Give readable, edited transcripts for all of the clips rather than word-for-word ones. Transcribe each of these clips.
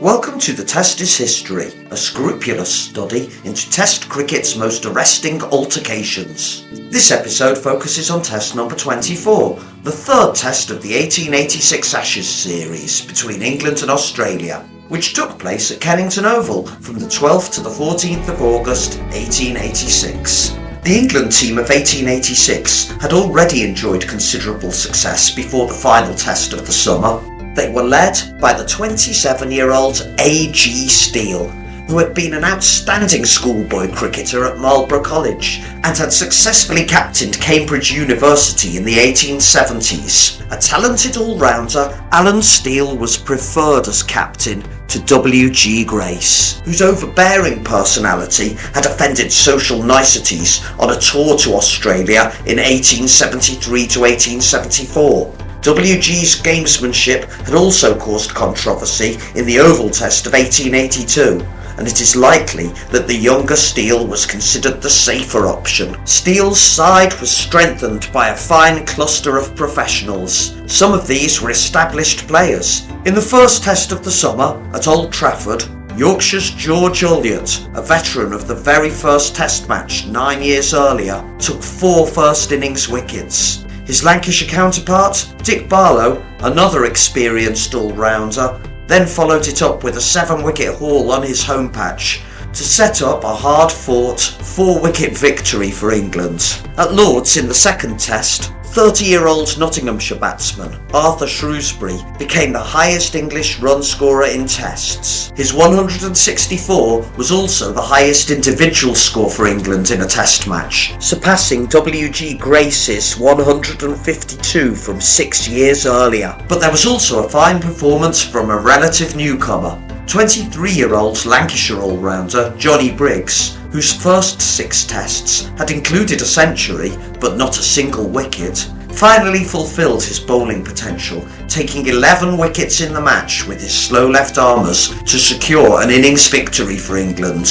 Welcome to The Test is History, a scrupulous study into Test cricket's most arresting altercations. This episode focuses on Test number 24, the third Test of the 1886 Ashes series between England and Australia, which took place at Kennington Oval from the 12th to the 14th of August 1886. The England team of 1886 had already enjoyed considerable success before the final Test of the summer. They were led by the 27-year-old A.G. Steele, who had been an outstanding schoolboy cricketer at Marlborough College and had successfully captained Cambridge University in the 1870s. A talented all-rounder, Alan Steele was preferred as captain to W.G. Grace, whose overbearing personality had offended social niceties on a tour to Australia in 1873 to 1874. WG's gamesmanship had also caused controversy in the Oval Test of 1882, and it is likely that the younger Steele was considered the safer option. Steele's side was strengthened by a fine cluster of professionals. Some of these were established players. In the first Test of the summer, at Old Trafford, Yorkshire's George Ulyott, a veteran of the very first Test match 9 years earlier, took 4 first-innings wickets. His Lancashire counterpart, Dick Barlow, another experienced all-rounder, then followed it up with a 7-wicket haul on his home patch to set up a hard-fought 4-wicket victory for England. At Lord's in the second Test, 30-year-old Nottinghamshire batsman Arthur Shrewsbury became the highest English run scorer in Tests. His 164 was also the highest individual score for England in a Test match, surpassing W.G. Grace's 152 from 6 years earlier. But there was also a fine performance from a relative newcomer, 23-year-old Lancashire all-rounder Johnny Briggs, whose first 6 Tests had included a century but not a single wicket, finally fulfilled his bowling potential, taking 11 wickets in the match with his slow left-armers to secure an innings victory for England.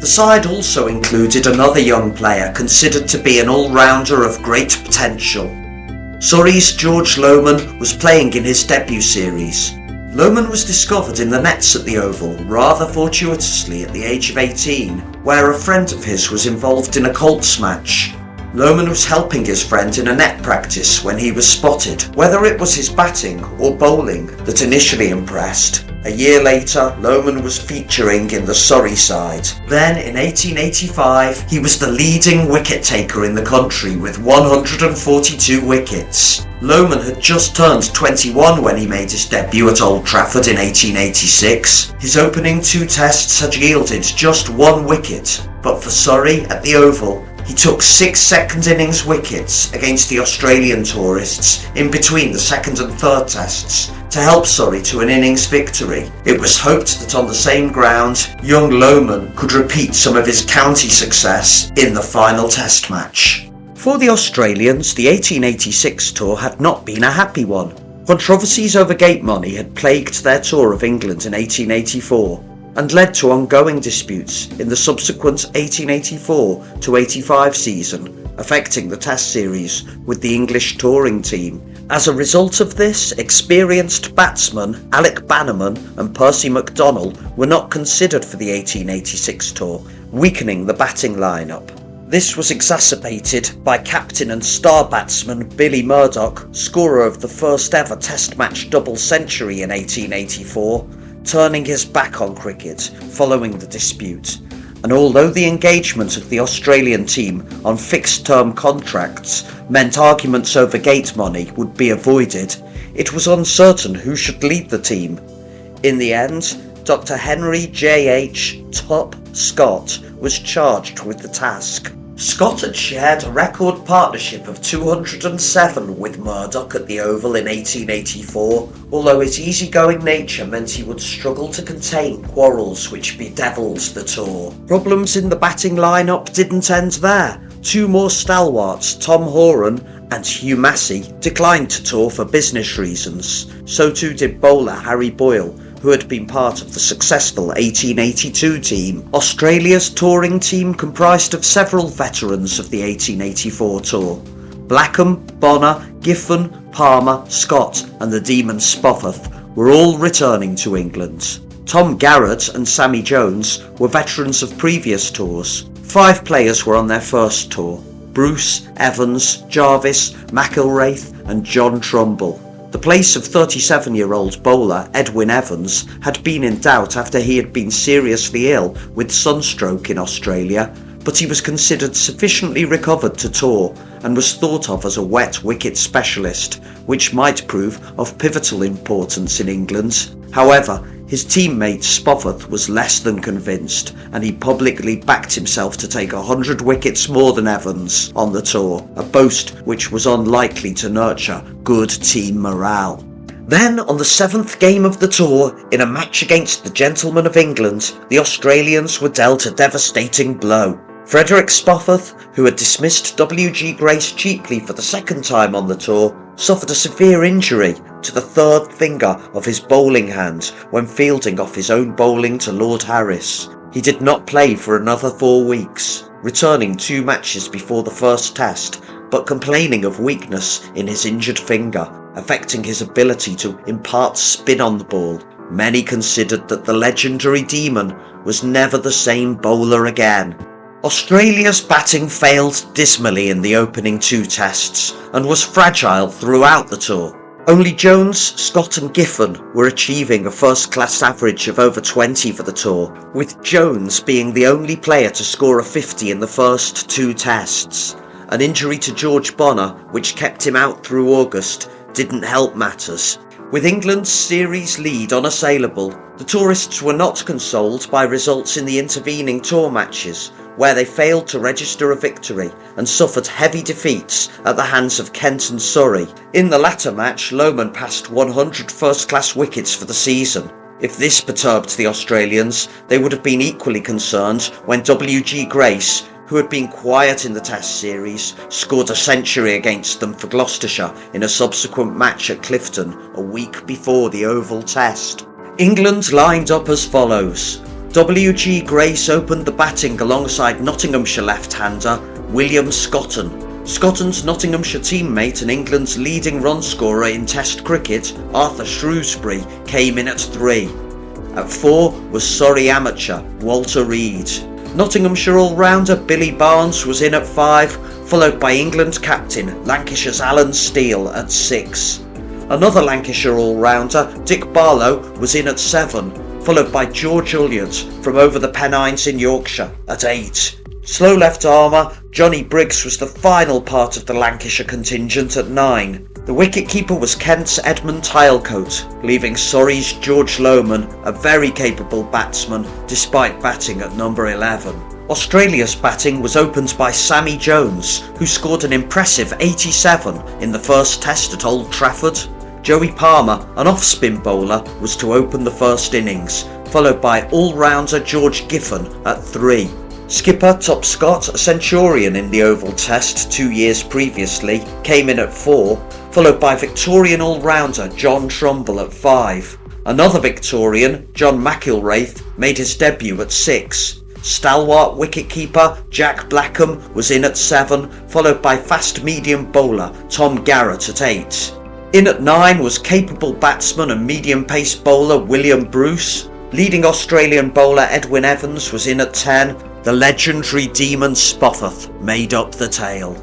The side also included another young player considered to be an all-rounder of great potential. Surrey's George Lohmann was playing in his debut series. Lohmann was discovered in the nets at the Oval rather fortuitously at the age of 18, where a friend of his was involved in a Colts match. Lohmann was helping his friend in a net practice when he was spotted. Whether it was his batting or bowling that initially impressed, a year later Lohmann was featuring in the Surrey side. Then in 1885 he was the leading wicket taker in the country with 142 wickets. Lohmann had just turned 21 when he made his debut at Old Trafford in 1886. His opening 2 Tests had yielded just 1 wicket, but for Surrey at the Oval he took 6 second innings wickets against the Australian tourists in between the second and third Tests to help Surrey to an innings victory. It was hoped that on the same ground, young Lohmann could repeat some of his county success in the final Test match. For the Australians, the 1886 tour had not been a happy one. Controversies over gate money had plagued their tour of England in 1884 and led to ongoing disputes in the subsequent 1884 to 85 season, affecting the Test series with the English touring team. As a result of this, experienced batsmen Alec Bannerman and Percy MacDonnell were not considered for the 1886 tour, weakening the batting lineup. This was exacerbated by captain and star batsman Billy Murdoch, scorer of the first ever Test match double century in 1884, turning his back on cricket following the dispute. And although the engagement of the Australian team on fixed-term contracts meant arguments over gate money would be avoided, it was uncertain who should lead the team. In the end, Dr. Henry J.H. Top Scott was charged with the task. Scott had shared a record partnership of 207 with Murdoch at the Oval in 1884, although his easygoing nature meant he would struggle to contain quarrels which bedevilled the tour. Problems in the batting lineup didn't end there. 2 more stalwarts, Tom Horan and Hugh Massey, declined to tour for business reasons. So too did bowler Harry Boyle, who had been part of the successful 1882 team. Australia's touring team comprised of several veterans of the 1884 tour. Blackham, Bonner, Giffen, Palmer, Scott and the Demon Spofforth were all returning to England. Tom Garrett and Sammy Jones were veterans of previous tours. 5 players were on their first tour: Bruce, Evans, Jarvis, McIlwraith and John Trumbull. The place of 37-year-old bowler Edwin Evans had been in doubt after he had been seriously ill with sunstroke in Australia, but he was considered sufficiently recovered to tour and was thought of as a wet wicket specialist, which might prove of pivotal importance in England. However, his teammate Spofforth was less than convinced, and he publicly backed himself to take 100 wickets more than Evans on the tour, a boast which was unlikely to nurture good team morale. Then, on the 7th game of the tour, in a match against the Gentlemen of England, the Australians were dealt a devastating blow. Frederick Spofforth, who had dismissed W.G. Grace cheaply for the second time on the tour, suffered a severe injury to the third finger of his bowling hand when fielding off his own bowling to Lord Harris. He did not play for another 4 weeks, returning 2 matches before the first test, but complaining of weakness in his injured finger, affecting his ability to impart spin on the ball. Many considered that the legendary Demon was never the same bowler again. Australia's batting failed dismally in the opening 2 tests and was fragile throughout the tour. Only Jones, Scott and Giffen were achieving a first-class average of over 20 for the tour, with Jones being the only player to score a 50 in the first 2 tests. An injury to George Bonner, which kept him out through August, didn't help matters. With England's series lead unassailable, the tourists were not consoled by results in the intervening tour matches, where they failed to register a victory and suffered heavy defeats at the hands of Kent and Surrey. In the latter match, Lohmann passed 100 first-class wickets for the season. If this perturbed the Australians, they would have been equally concerned when W.G. Grace, who had been quiet in the Test series, scored a century against them for Gloucestershire in a subsequent match at Clifton a week before the Oval Test. England lined up as follows. W.G. Grace opened the batting alongside Nottinghamshire left-hander William Scotton. Scotton's Nottinghamshire teammate and England's leading run scorer in Test cricket, Arthur Shrewsbury, came in at 3. At 4 was Surrey amateur Walter Reed. Nottinghamshire all-rounder Billy Barnes was in at 5, followed by England captain Lancashire's Alan Steele at 6. Another Lancashire all-rounder, Dick Barlow, was in at 7, followed by George Ulyard from over the Pennines in Yorkshire at 8. Slow left armour Johnny Briggs was the final part of the Lancashire contingent at 9. The wicket-keeper was Kent's Edmund Tilecoat, leaving Surrey's George Lohmann, a very capable batsman, despite batting at number 11. Australia's batting was opened by Sammy Jones, who scored an impressive 87 in the first test at Old Trafford. Joey Palmer, an off-spin bowler, was to open the first innings, followed by all-rounder George Giffen at 3. Skipper Top Scott, a centurion in the Oval Test 2 years previously, came in at 4, followed by Victorian all-rounder John Trumbull at 5. Another Victorian, John McIlwraith, made his debut at 6. Stalwart wicket-keeper Jack Blackham was in at 7, followed by fast-medium bowler Tom Garrett at 8. In at 9 was capable batsman and medium-pace bowler William Bruce. Leading Australian bowler Edwin Evans was in at 10. The legendary Demon Spofforth made up the tale.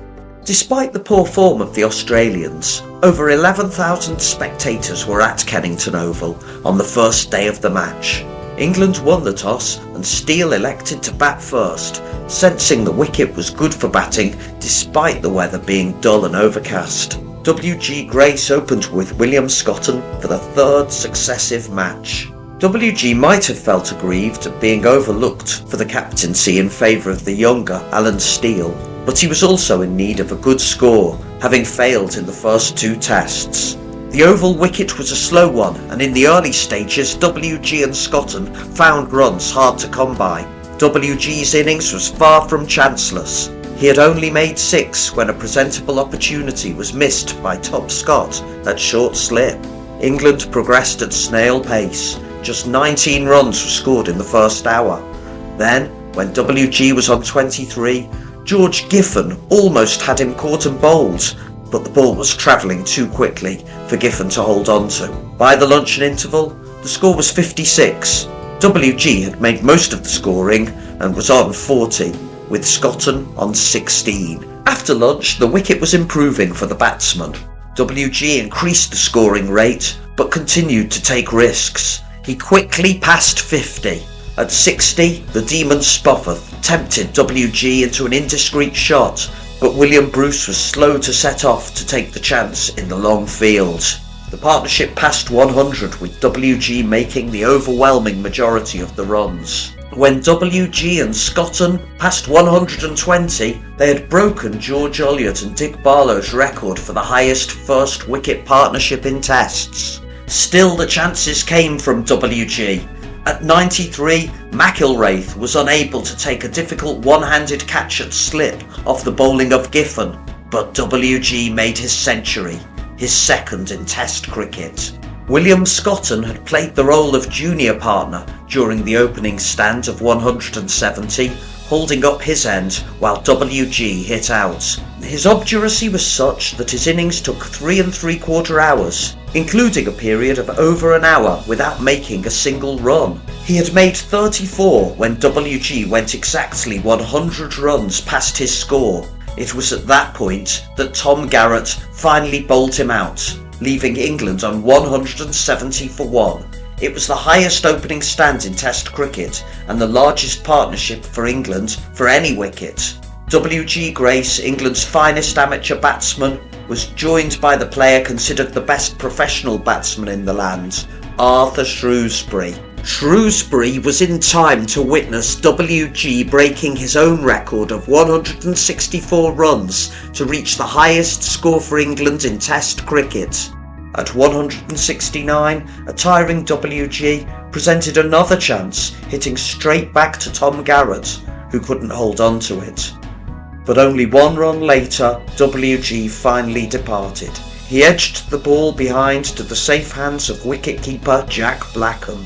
Despite the poor form of the Australians, over 11,000 spectators were at Kennington Oval on the first day of the match. England won the toss and Steele elected to bat first, sensing the wicket was good for batting despite the weather being dull and overcast. W.G. Grace opened with William Scotton for the 3rd successive match. W.G. might have felt aggrieved at being overlooked for the captaincy in favour of the younger Alan Steele, but he was also in need of a good score, having failed in the first 2 tests. The Oval wicket was a slow one, and in the early stages W.G. and Scotton found runs hard to come by. W.G.'s innings was far from chanceless. He had only made 6 when a presentable opportunity was missed by Top Scott at short slip. England progressed at snail pace. Just 19 runs were scored in the first hour. Then, when W.G. was on 23, George Giffen almost had him caught and bowled, but the ball was travelling too quickly for Giffen to hold on to. By the luncheon interval, the score was 56. WG had made most of the scoring and was on 40, with Scotton on 16. After lunch, the wicket was improving for the batsman. WG increased the scoring rate, but continued to take risks. He quickly passed 50. At 60, the Demon Spofforth tempted WG into an indiscreet shot, but William Bruce was slow to set off to take the chance in the long field. The partnership passed 100, with WG making the overwhelming majority of the runs. When WG and Scotton passed 120, they had broken George Ulliott and Dick Barlow's record for the highest first wicket partnership in tests. Still, the chances came from WG. At 93, McIlwraith was unable to take a difficult one-handed catch at slip off the bowling of Giffen, but WG made his century, his second in Test cricket. William Scotton had played the role of junior partner during the opening stand of 170, holding up his end while WG hit out. His obduracy was such that his innings took 3 3/4 hours, including a period of over an hour without making a single run. He had made 34 when WG went exactly 100 runs past his score. It was at that point that Tom Garrett finally bowled him out, leaving England on 170 for 1. It was the highest opening stand in Test cricket and the largest partnership for England for any wicket. WG Grace, England's finest amateur batsman, was joined by the player considered the best professional batsman in the land, Arthur Shrewsbury. Shrewsbury was in time to witness WG breaking his own record of 164 runs to reach the highest score for England in Test cricket. At 169, a tiring WG presented another chance, hitting straight back to Tom Garrett, who couldn't hold on to it. But only 1 run later, WG finally departed. He edged the ball behind to the safe hands of wicketkeeper Jack Blackham.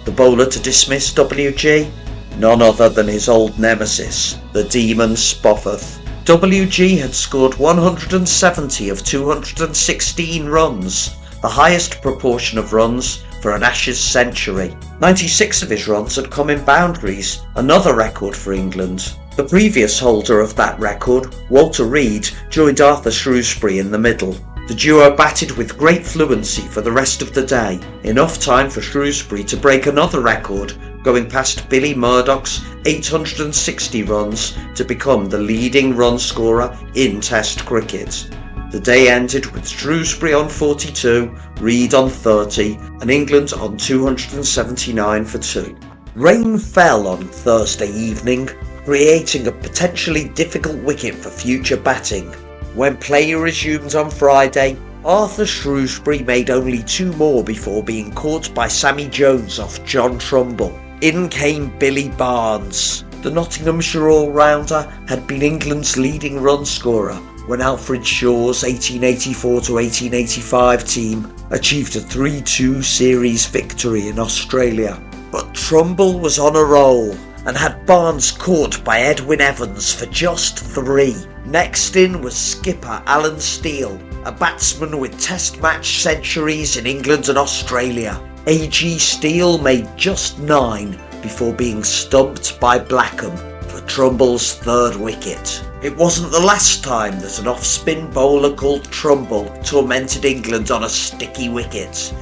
The bowler to dismiss WG? None other than his old nemesis, the Demon Spofforth. WG had scored 170 of 216 runs, the highest proportion of runs for an Ashes century. 96 of his runs had come in boundaries, another record for England. The previous holder of that record, Walter Reed, joined Arthur Shrewsbury in the middle. The duo batted with great fluency for the rest of the day, enough time for Shrewsbury to break another record, going past Billy Murdoch's 860 runs to become the leading run scorer in Test cricket. The day ended with Shrewsbury on 42, Reed on 30, and England on 279 for 2. Rain fell on Thursday evening, creating a potentially difficult wicket for future batting. When play resumed on Friday, Arthur Shrewsbury made only 2 more before being caught by Sammy Jones off John Trumbull. In came Billy Barnes. The Nottinghamshire all-rounder had been England's leading run scorer when Alfred Shaw's 1884 to 1885 team achieved a 3-2 series victory in Australia. But Trumbull was on a roll and had Barnes caught by Edwin Evans for just 3. Next in was skipper Alan Steele, a batsman with Test match centuries in England and Australia. A.G. Steele made just 9 before being stumped by Blackham for Trumbull's 3rd wicket. It wasn't the last time that an off-spin bowler called Trumbull tormented England on a sticky wicket.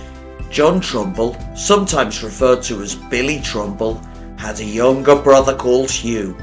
John Trumbull, sometimes referred to as Billy Trumbull, had a younger brother called Hugh.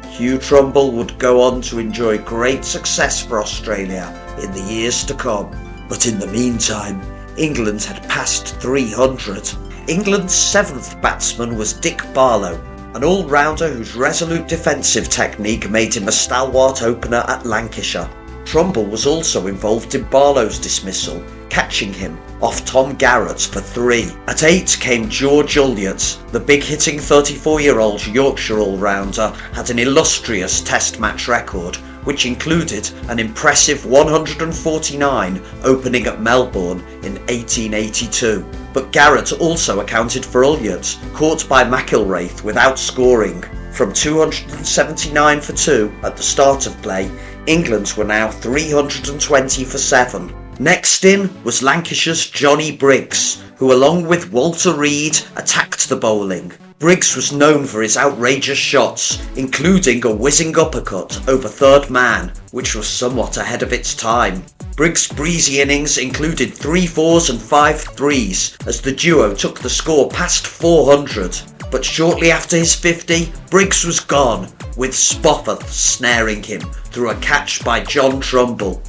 Hugh Trumbull would go on to enjoy great success for Australia in the years to come, but in the meantime, England had passed 300. England's 7th batsman was Dick Barlow, an all-rounder whose resolute defensive technique made him a stalwart opener at Lancashire. Trumbull was also involved in Barlow's dismissal, catching him off Tom Garrett for 3. At 8 came George Ulliott. The big-hitting 34-year-old Yorkshire all-rounder had an illustrious Test match record, which included an impressive 149 opening at Melbourne in 1882. But Garrett also accounted for Ulliott, caught by McIlwraith without scoring. From 279 for 2 at the start of play, England were now 320 for 7. Next in was Lancashire's Johnny Briggs, who along with Walter Reed attacked the bowling. Briggs was known for his outrageous shots, including a whizzing uppercut over third man, which was somewhat ahead of its time. Briggs' breezy innings included 3 fours and 5 threes as the duo took the score past 400, but shortly after his 50, Briggs was gone, with Spofforth snaring him through a catch by John Trumbull.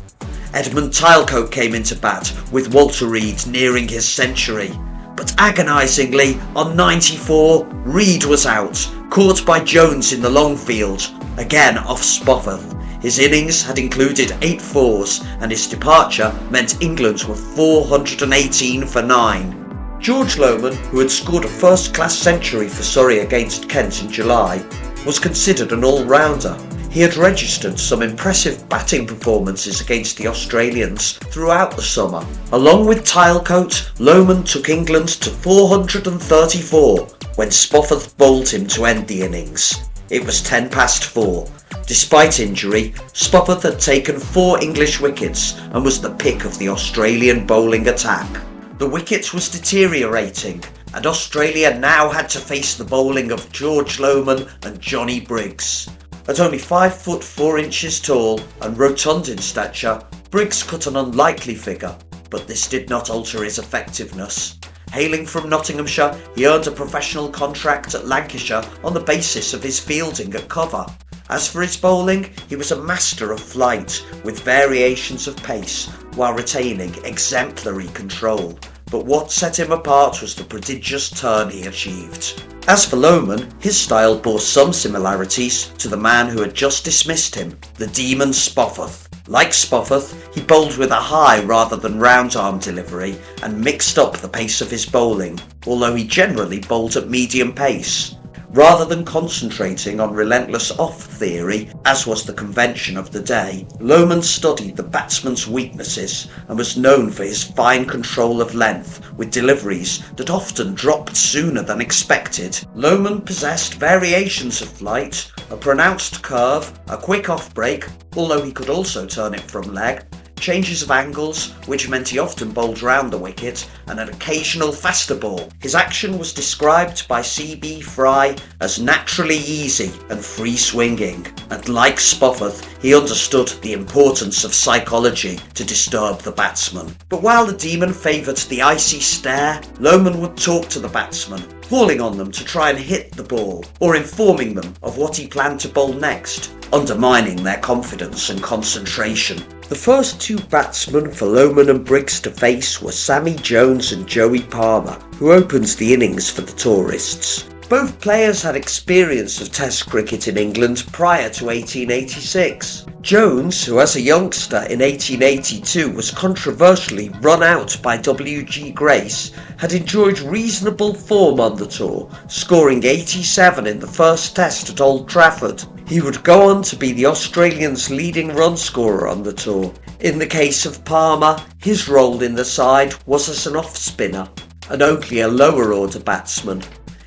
Edmund Tilecote came into bat, with Walter Reed nearing his century. But agonisingly, on 94, Reed was out, caught by Jones in the long field, again off Spofforth. His innings had included 8 fours, and his departure meant England were 418 for 9. George Lohmann, who had scored a first-class century for Surrey against Kent in July, was considered an all-rounder. He had registered some impressive batting performances against the Australians throughout the summer. Along with Tilecote, Lohmann took England to 434 when Spofforth bowled him to end the innings. It was 10 past 4. Despite injury, Spofforth had taken 4 English wickets and was the pick of the Australian bowling attack. The wicket was deteriorating, and Australia now had to face the bowling of George Lohmann and Johnny Briggs. At only 5 foot 4 inches tall and rotund in stature, Briggs cut an unlikely figure, but this did not alter his effectiveness. Hailing from Nottinghamshire, he earned a professional contract at Lancashire on the basis of his fielding at cover. As for his bowling, he was a master of flight, with variations of pace, while retaining exemplary control. But what set him apart was the prodigious turn he achieved. As for Lohmann, his style bore some similarities to the man who had just dismissed him, the Demon Spofforth. Like Spofforth, he bowled with a high rather than round arm delivery and mixed up the pace of his bowling, although he generally bowled at medium pace. Rather than concentrating on relentless off theory, as was the convention of the day, Lohmann studied the batsman's weaknesses and was known for his fine control of length, with deliveries that often dropped sooner than expected. Lohmann possessed variations of flight, a pronounced curve, a quick off-break, although he could also turn it from leg, changes of angles, which meant he often bowled round the wicket, and an occasional faster ball. His action was described by C.B. Fry as naturally easy and free-swinging, and like Spofforth, he understood the importance of psychology to disturb the batsman. But while the Demon favoured the icy stare, Lohmann would talk to the batsman, calling on them to try and hit the ball, or informing them of what he planned to bowl next, undermining their confidence and concentration. The first 2 batsmen for Lohmann and Briggs to face were Sammy Jones and Joey Palmer, who opened the innings for the tourists. Both players had experience of Test cricket in England prior to 1886. Jones, who as a youngster in 1882 was controversially run out by W.G. Grace, had enjoyed reasonable form on the tour, scoring 87 in the first Test at Old Trafford. He would go on to be the Australians' leading run scorer on the tour. In the case of Palmer, his role in the side was as an off-spinner, and only a lower order batsman.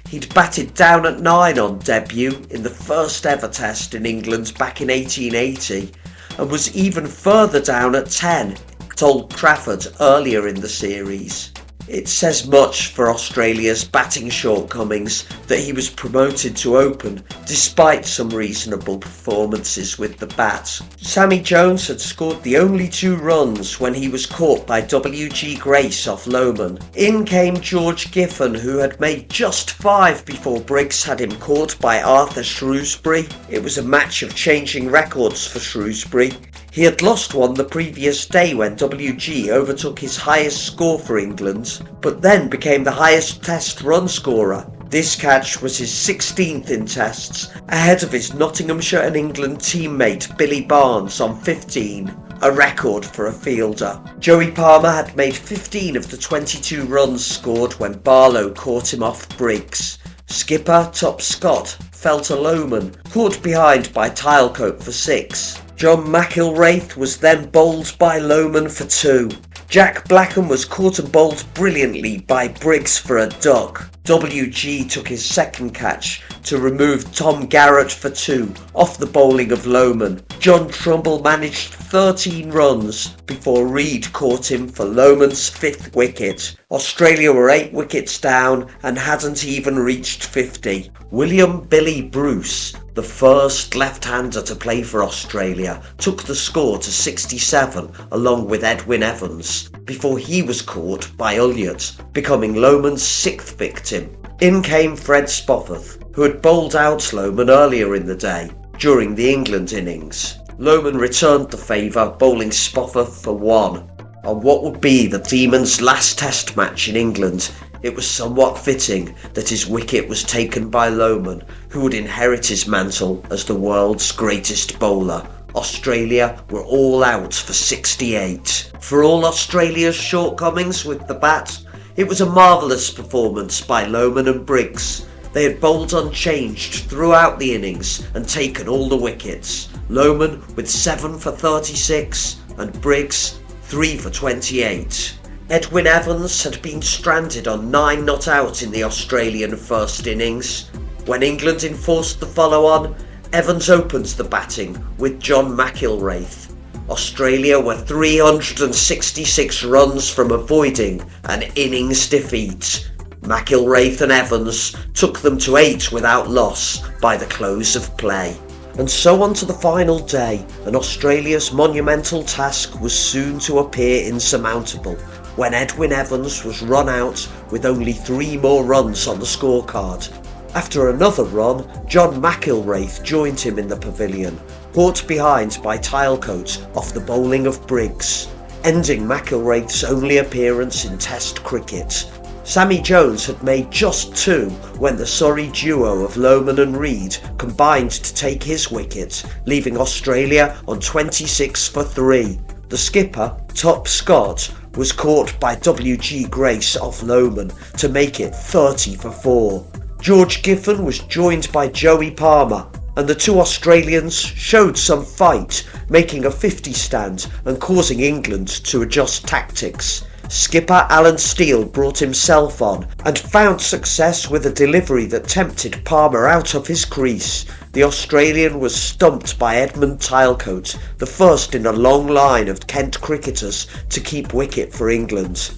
He'd batted down at 9 on debut in the first ever Test in England back in 1880, and was even further down at 10 at Old Trafford earlier in the series. It says much for Australia's batting shortcomings that he was promoted to open, despite some reasonable performances with the bat. Sammy Jones had scored the only 2 runs when he was caught by W.G. Grace off Lohmann. In came George Giffen, who had made just 5 before Briggs had him caught by Arthur Shrewsbury. It was a match of changing records for Shrewsbury. He had lost one the previous day when WG overtook his highest score for England, but then became the highest Test run scorer. This catch was his 16th in Tests, ahead of his Nottinghamshire and England teammate Billy Barnes on 15, a record for a fielder. Joey Palmer had made 15 of the 22 runs scored when Barlow caught him off Briggs. Skipper Top Scott fell to Lohmann, caught behind by Tilecote for 6. John McIlwraith was then bowled by Lohmann for 2. Jack Blackham was caught and bowled brilliantly by Briggs for a duck. WG took his second catch to remove Tom Garrett for 2 off the bowling of Lohmann. John Trumbull managed 13 runs before Reid caught him for Lohmann's 5th wicket. Australia were 8 wickets down and hadn't even reached 50. William Billy Bruce, the first left-hander to play for Australia, took the score to 67 along with Edwin Evans before he was caught by Ulyett, becoming Lohmann's 6th victim. In came Fred Spofforth, who had bowled out Lohmann earlier in the day during the England innings. Lohmann returned the favour, bowling Spofforth for 1. On what would be the Demon's last test match in England, it was somewhat fitting that his wicket was taken by Lohmann, who would inherit his mantle as the world's greatest bowler. Australia were all out for 68. For all Australia's shortcomings with the bat, it was a marvellous performance by Lohmann and Briggs. They had bowled unchanged throughout the innings and taken all the wickets. Lohmann with 7 for 36 and Briggs 3 for 28. Edwin Evans had been stranded on 9 not out in the Australian first innings. When England enforced the follow-on, Evans opened the batting with John McIlwraith. Australia were 366 runs from avoiding an innings defeat. McIlwraith and Evans took them to 8 without loss by the close of play. And so on to the final day, and Australia's monumental task was soon to appear insurmountable when Edwin Evans was run out with only 3 more runs on the scorecard. After another run, John McIlwraith joined him in the pavilion, caught behind by Tilecoat off the bowling of Briggs, ending McIlwraith's only appearance in Test cricket. Sammy Jones had made just 2 when the Surrey duo of Lohmann and Reid combined to take his wicket, leaving Australia on 26 for 3. The skipper, Top Scott, was caught by WG Grace off Lohmann to make it 30 for 4. George Giffen was joined by Joey Palmer, and the 2 Australians showed some fight, making a 50 stand and causing England to adjust tactics. Skipper Alan Steele brought himself on and found success with a delivery that tempted Palmer out of his crease. The Australian was stumped by Edmund Tilecoat, the first in a long line of Kent cricketers to keep wicket for England.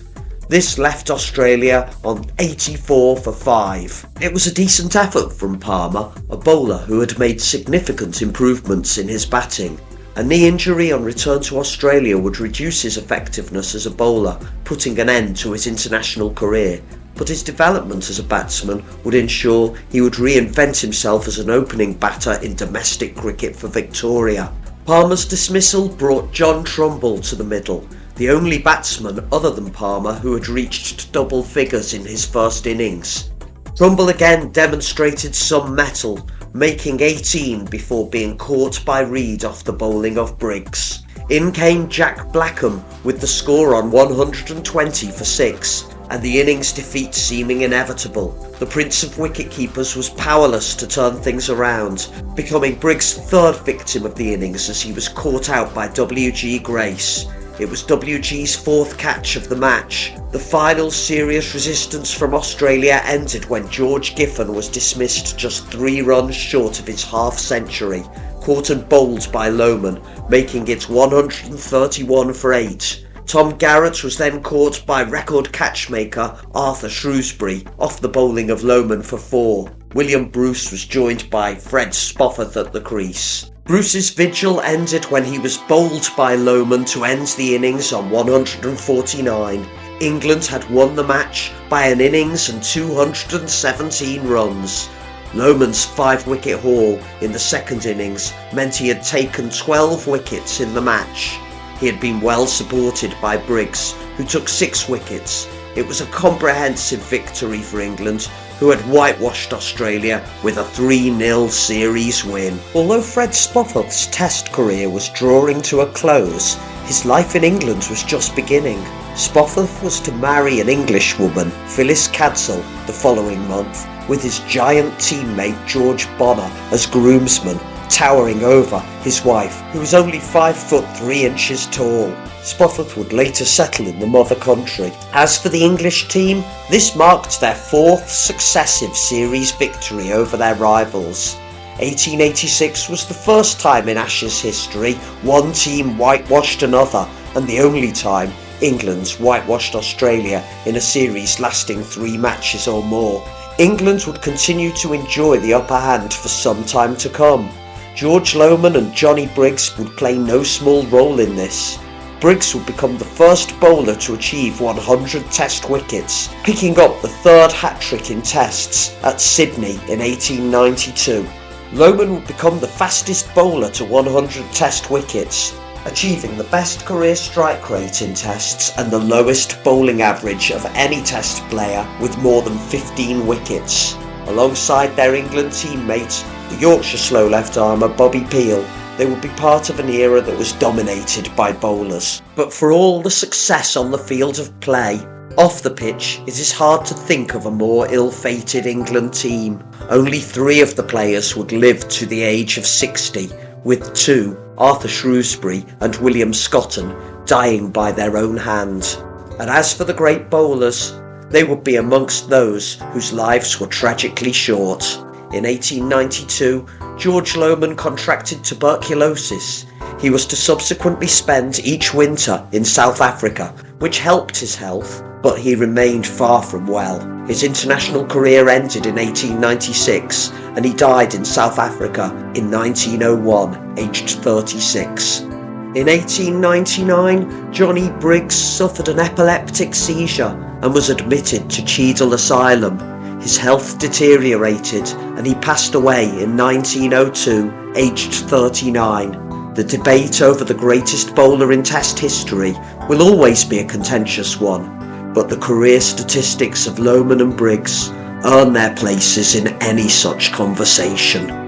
This left Australia on 84 for 5. It was a decent effort from Palmer, a bowler who had made significant improvements in his batting. A knee injury on return to Australia would reduce his effectiveness as a bowler, putting an end to his international career, but his development as a batsman would ensure he would reinvent himself as an opening batter in domestic cricket for Victoria. Palmer's dismissal brought John Trumbull to the middle, the only batsman other than Palmer who had reached double figures in his first innings. Trumbull again demonstrated some mettle, making 18 before being caught by Reid off the bowling of Briggs. In came Jack Blackham with the score on 120 for 6, and the innings defeat seeming inevitable. The Prince of Wicketkeepers was powerless to turn things around, becoming Briggs' 3rd victim of the innings as he was caught out by WG Grace. It was WG's 4th catch of the match. The final serious resistance from Australia ended when George Giffen was dismissed just 3 runs short of his half-century, caught and bowled by Lohmann, making it 131 for 8. Tom Garrett was then caught by record catchmaker Arthur Shrewsbury off the bowling of Lohmann for 4. William Bruce was joined by Fred Spofforth at the crease. Bruce's vigil ended when he was bowled by Lohmann to end the innings on 149. England had won the match by an innings and 217 runs. Lohmann's 5-wicket haul in the second innings meant he had taken 12 wickets in the match. He had been well supported by Briggs, who took 6 wickets. It was a comprehensive victory for England, who had whitewashed Australia with a 3-0 series win. Although Fred Spofforth's Test career was drawing to a close, his life in England was just beginning. Spofforth was to marry an Englishwoman, Phyllis Cadsell, the following month, with his giant teammate George Bonner as groomsman, towering over his wife, who was only 5 foot 3 inches tall. Spofforth would later settle in the mother country. As for the English team, this marked their 4th successive series victory over their rivals. 1886 was the first time in Ashes history one team whitewashed another, and the only time England's whitewashed Australia in a series lasting 3 matches or more. England would continue to enjoy the upper hand for some time to come. George Lohmann and Johnny Briggs would play no small role in this. Briggs would become the first bowler to achieve 100 Test wickets, picking up the 3rd hat-trick in Tests at Sydney in 1892. Lohmann would become the fastest bowler to 100 Test wickets, achieving the best career strike rate in Tests and the lowest bowling average of any Test player with more than 15 wickets. Alongside their England teammate, the Yorkshire slow left-armer Bobby Peel, they would be part of an era that was dominated by bowlers. But for all the success on the field of play, off the pitch it is hard to think of a more ill-fated England team. Only 3 of the players would live to the age of 60, with 2, Arthur Shrewsbury and William Scotton, dying by their own hand. And as for the great bowlers, they would be amongst those whose lives were tragically short. In 1892, George Lohmann contracted tuberculosis. He was to subsequently spend each winter in South Africa, which helped his health, but he remained far from well. His international career ended in 1896, and he died in South Africa in 1901, aged 36. In 1899, Johnny Briggs suffered an epileptic seizure and was admitted to Cheadle Asylum. His health deteriorated and he passed away in 1902, aged 39. The debate over the greatest bowler in Test history will always be a contentious one, but the career statistics of Lohmann and Briggs earn their places in any such conversation.